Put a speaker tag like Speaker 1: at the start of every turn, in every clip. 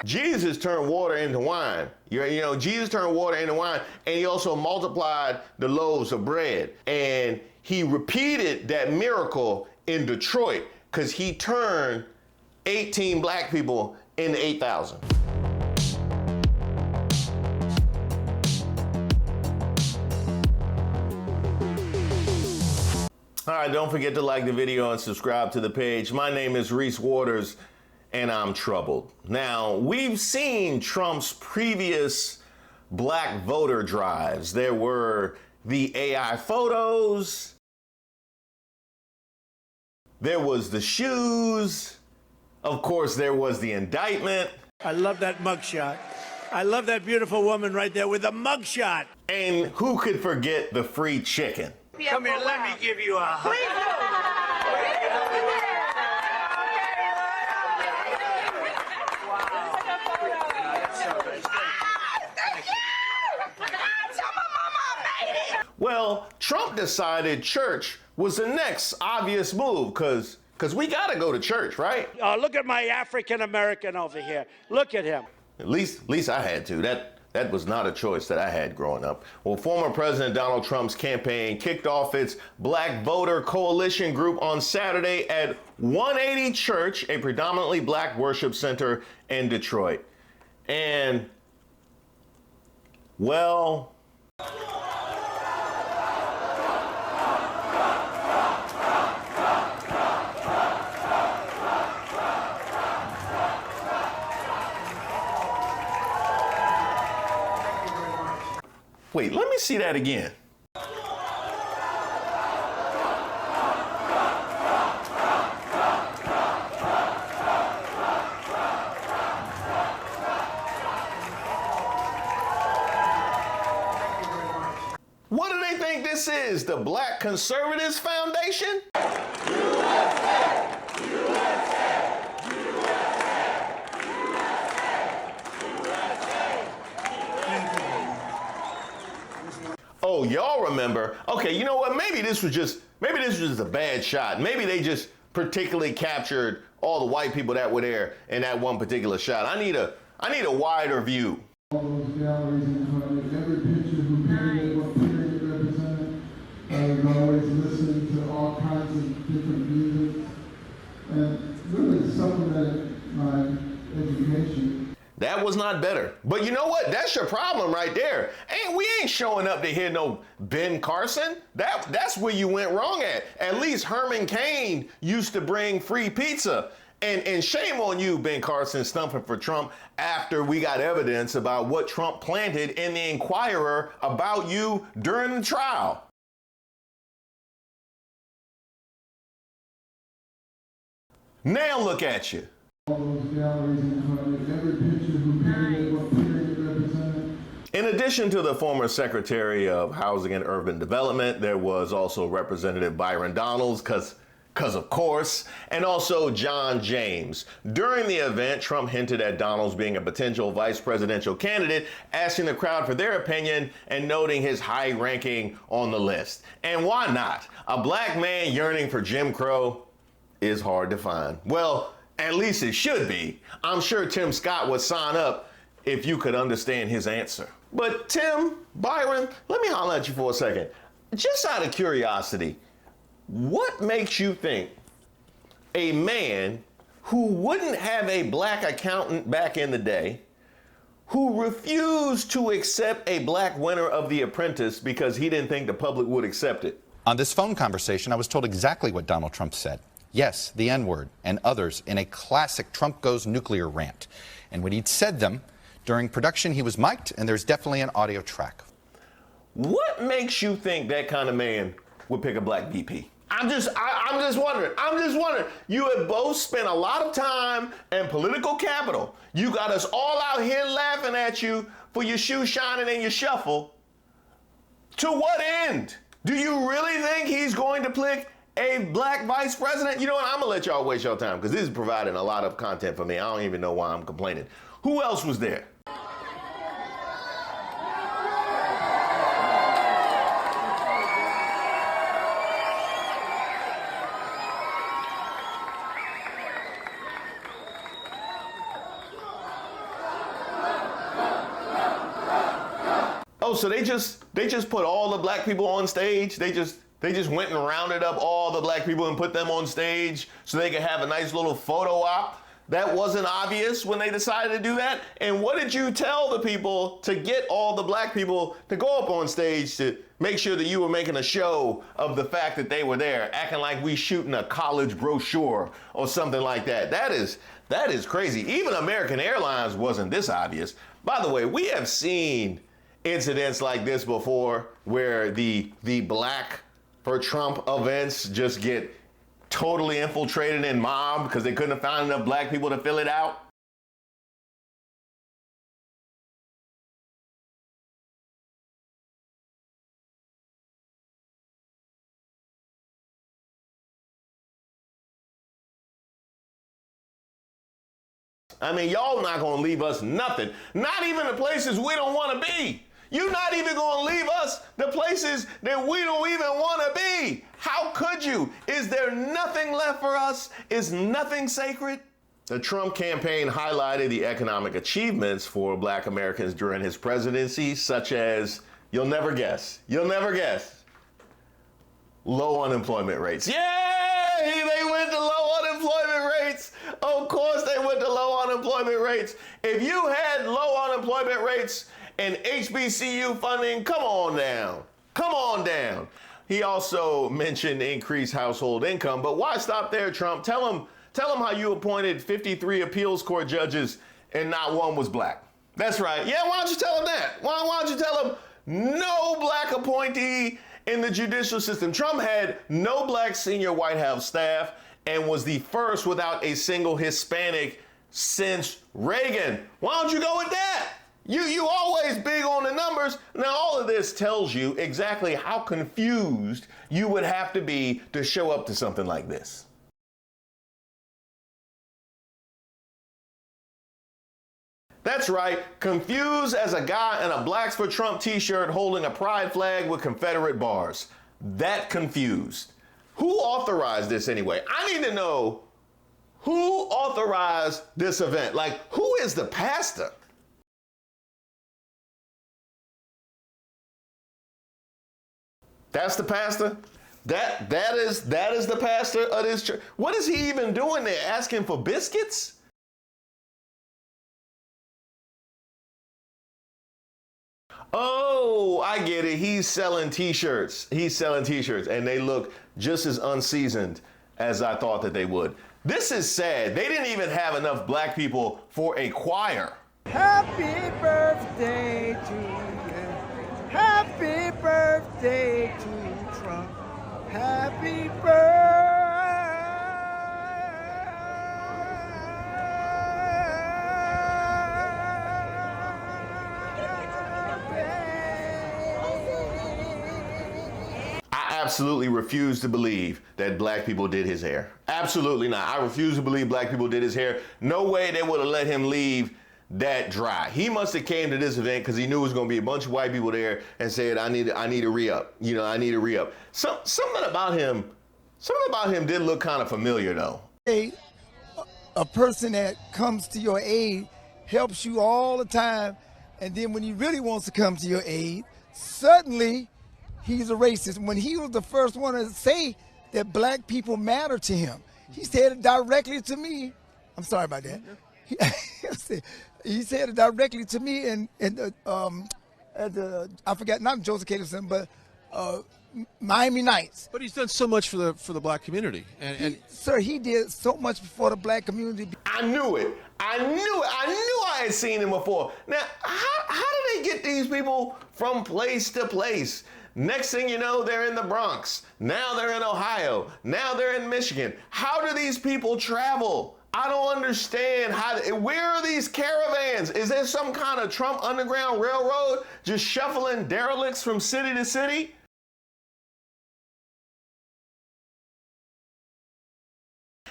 Speaker 1: Jesus turned water into wine. You know, Jesus turned water into wine, and he also multiplied the loaves of bread. And he repeated that miracle in Detroit because he turned 18 black people into 8,000. All right, don't forget to like the video and subscribe to the page. My name is Reese Waters, and I'm troubled. Now, we've seen Trump's previous black voter drives. There were the AI photos, there was the shoes, of course, there was the indictment.
Speaker 2: I love that mugshot. I love that beautiful woman right there with the mugshot.
Speaker 1: And who could forget the free chicken?
Speaker 2: Come here, let me give you a hug.
Speaker 1: Well, Trump decided church was the next obvious move because we got to go to church, right?
Speaker 2: Oh, look at my African American over here. Look at him.
Speaker 1: At least I had to. That was not a choice that I had growing up. Well, former President Donald Trump's campaign kicked off its Black Voter Coalition group on Saturday at 180 Church, a predominantly black worship center in Detroit. And, well, wait, let me see that again. What do they think this is? The Black Conservatives Foundation? Oh, y'all remember? Okay, you know what? Maybe this was just a bad shot. Maybe they just particularly captured all the white people that were there in that one particular shot. I need a wider view.
Speaker 3: All those galleries in front of every picture who painted what period it represented. I was always listening to all kinds of different music and really supplemented my education.
Speaker 1: That was not better. But you know what? That's your problem right there. We ain't showing up to hear no Ben Carson. That's where you went wrong at. At least Herman Cain used to bring free pizza. And shame on you, Ben Carson, stumping for Trump after we got evidence about what Trump planted in the Inquirer about you during the trial. Now look at you.
Speaker 3: All those galleries in front of every picture who painted what period it represented.
Speaker 1: In addition to the former Secretary of Housing and Urban Development, there was also Representative Byron Donalds, because of course, and also John James. During the event, Trump hinted at Donalds being a potential vice presidential candidate, asking the crowd for their opinion and noting his high ranking on the list. And why not? A black man yearning for Jim Crow is hard to find. Well, at least it should be. I'm sure Tim Scott would sign up if you could understand his answer. But Tim, Byron, let me holler at you for a second. Just out of curiosity, what makes you think a man who wouldn't have a black accountant back in the day, who refused to accept a black winner of The Apprentice because he didn't think the public would accept it?
Speaker 4: On this phone conversation, I was told exactly what Donald Trump said. Yes, the N-word and others in a classic Trump goes nuclear rant. And when he'd said them, during production he was mic'd, and there's definitely an audio track.
Speaker 1: What makes you think that kind of man would pick a black VP? I'm just wondering. You have both spent a lot of time and political capital. You got us all out here laughing at you for your shoe shining and your shuffle. To what end? Do you really think he's going to pick a black vice president? You know what? I'm gonna let y'all waste your time because this is providing a lot of content for me. I don't even know why I'm complaining. Who else was there? Oh, so they just put all the black people on stage? They just went and rounded up all the black people and put them on stage so they could have a nice little photo op? That wasn't obvious when they decided to do that? And what did you tell the people to get all the black people to go up on stage to make sure that you were making a show of the fact that they were there, acting like we shooting a college brochure or something like that? That is crazy. Even American Airlines wasn't this obvious. By the way, we have seen incidents like this before where the Black for Trump events just get totally infiltrated and mobbed because they couldn't find enough black people to fill it out. I mean, y'all not gonna leave us nothing, not even the places we don't want to be. You're not even going to leave us the places that we don't even want to be. How could you? Is there nothing left for us? Is nothing sacred? The Trump campaign highlighted the economic achievements for black Americans during his presidency, such as, you'll never guess, low unemployment rates. Yay! They went to low unemployment rates. Of course they went to low unemployment rates. If you had low unemployment rates and HBCU funding, come on down. Come on down. He also mentioned increased household income, but why stop there, Trump? Tell him how you appointed 53 appeals court judges and not one was black. That's right. Yeah, why don't you tell him that? Why don't you tell him no black appointee in the judicial system? Trump had no black senior White House staff and was the first without a single Hispanic since Reagan. Why don't you go with that? You always big on the numbers. Now, all of this tells you exactly how confused you would have to be to show up to something like this. That's right, confused as a guy in a Blacks for Trump t-shirt holding a pride flag with Confederate bars. That confused. Who authorized this anyway? I need to know who authorized this event. Like, who is the pastor? That's the pastor? That is the pastor of this church. What is he even doing there? Asking for biscuits? Oh, I get it. He's selling t-shirts. And they look just as unseasoned as I thought that they would. This is sad. They didn't even have enough black people for a choir.
Speaker 5: Happy birthday to you. Happy birthday to Trump. Happy birthday.
Speaker 1: I absolutely refuse to believe that black people did his hair. Absolutely not. I refuse to believe black people did his hair. No way they would have let him leave that dry. He must have came to this event because he knew it was going to be a bunch of white people there and said, I need a re-up. I need a re-up. Something about him did look kind of familiar though.
Speaker 5: A person that comes to your aid helps you all the time, and then when he really wants to come to your aid, suddenly he's a racist. When he was the first one to say that black people matter to him, he said it directly to me. I'm sorry about that. He said it directly to me and I forgot, not Joseph Caterson, but Miami Nights.
Speaker 6: But he's done so much for the black community.
Speaker 5: Sir, he did so much for the black community.
Speaker 1: I knew it. I knew I had seen him before. Now, how do they get these people from place to place? Next thing you know, they're in the Bronx. Now they're in Ohio. Now they're in Michigan. How do these people travel? I don't understand where are these caravans? Is there some kind of Trump Underground Railroad just shuffling derelicts from city to city?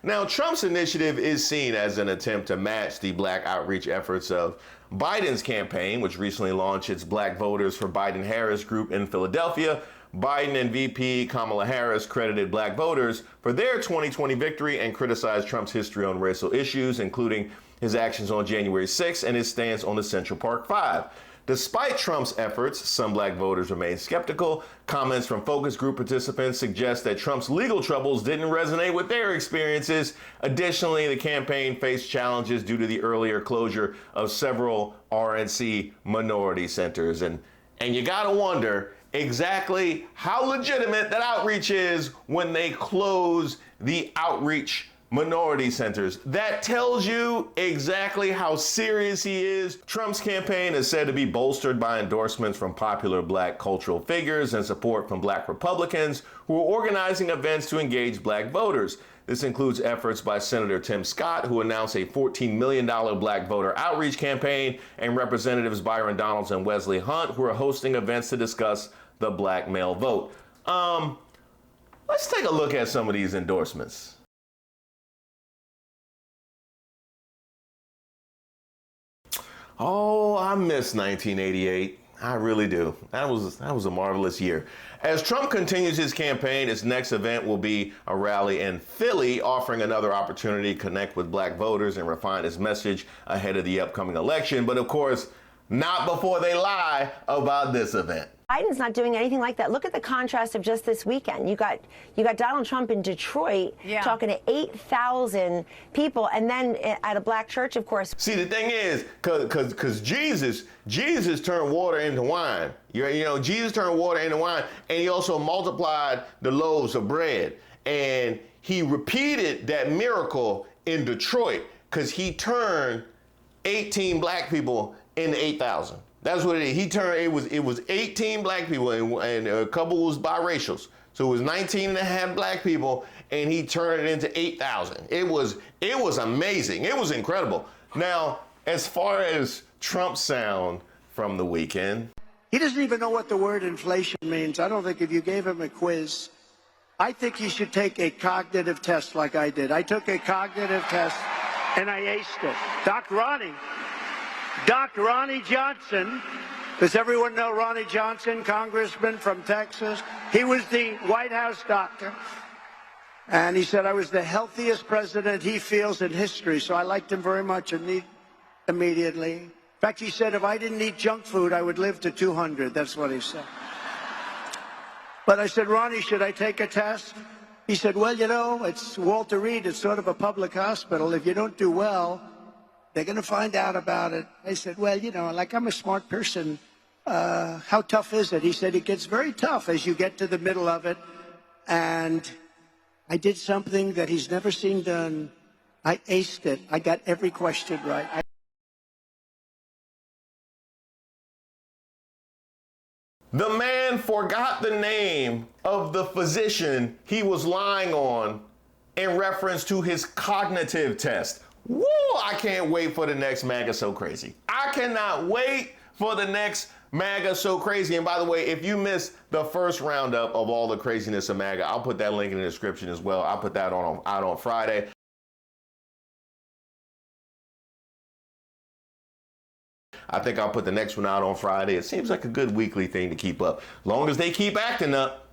Speaker 1: Now, Trump's initiative is seen as an attempt to match the black outreach efforts of Biden's campaign, which recently launched its Black Voters for Biden-Harris group in Philadelphia. Biden and VP Kamala Harris credited black voters for their 2020 victory and criticized Trump's history on racial issues, including his actions on January 6th and his stance on the Central Park 5. Despite Trump's efforts, some black voters remain skeptical. Comments from focus group participants suggest that Trump's legal troubles didn't resonate with their experiences. Additionally, the campaign faced challenges due to the earlier closure of several RNC minority centers. And you gotta wonder exactly how legitimate that outreach is when they close the outreach minority centers. That tells you exactly how serious he is. Trump's campaign is said to be bolstered by endorsements from popular black cultural figures and support from black Republicans who are organizing events to engage black voters. This includes efforts by Senator Tim Scott, who announced a $14 million black voter outreach campaign, and Representatives Byron Donalds and Wesley Hunt, who are hosting events to discuss the black male vote. Let's take a look at some of these endorsements. Oh, I miss 1988. I really do. That was a marvelous year. As Trump continues his campaign, his next event will be a rally in Philly, offering another opportunity to connect with black voters and refine his message ahead of the upcoming election. But of course, not before they lie about this event.
Speaker 7: Biden's not doing anything like that. Look at the contrast of just this weekend. You got Donald Trump in Detroit talking to 8,000 people, and then at a black church, of course.
Speaker 1: See, the thing is, because Jesus turned water into wine. You know, Jesus turned water into wine, and he also multiplied the loaves of bread. And he repeated that miracle in Detroit because he turned 18 black people into 8,000. That's what it is. He turned, it was 18 black people and a couple was biracials. So it was 19 and a half black people, and he turned it into 8,000. It was amazing. It was incredible. Now, as far as Trump's sound from the weekend.
Speaker 2: He doesn't even know what the word inflation means. I don't think if you gave him a quiz, I think he should take a cognitive test like I did. I took a cognitive test and I aced it. Dr. Ronnie Johnson, does everyone know Ronnie Johnson, congressman from Texas? He was the White House doctor. And he said I was the healthiest president he feels in history. So I liked him very much immediately. In fact, he said if I didn't eat junk food, I would live to 200. That's what he said. But I said, Ronnie, should I take a test? He said, well, you know, it's Walter Reed. It's sort of a public hospital. If you don't do well, they're going to find out about it. I said, well, you know, like I'm a smart person. How tough is it? He said, it gets very tough as you get to the middle of it. And I did something that he's never seen done. I aced it. I got every question right.
Speaker 1: The man forgot the name of the physician he was lying on in reference to his cognitive test. Woo! I can't wait for the next MAGA So Crazy. I cannot wait for the next MAGA So Crazy. And by the way, if you missed the first roundup of all the craziness of MAGA, I'll put that link in the description as well. I'll put that out on Friday. I think I'll put the next one out on Friday. It seems like a good weekly thing to keep up. Long as they keep acting up.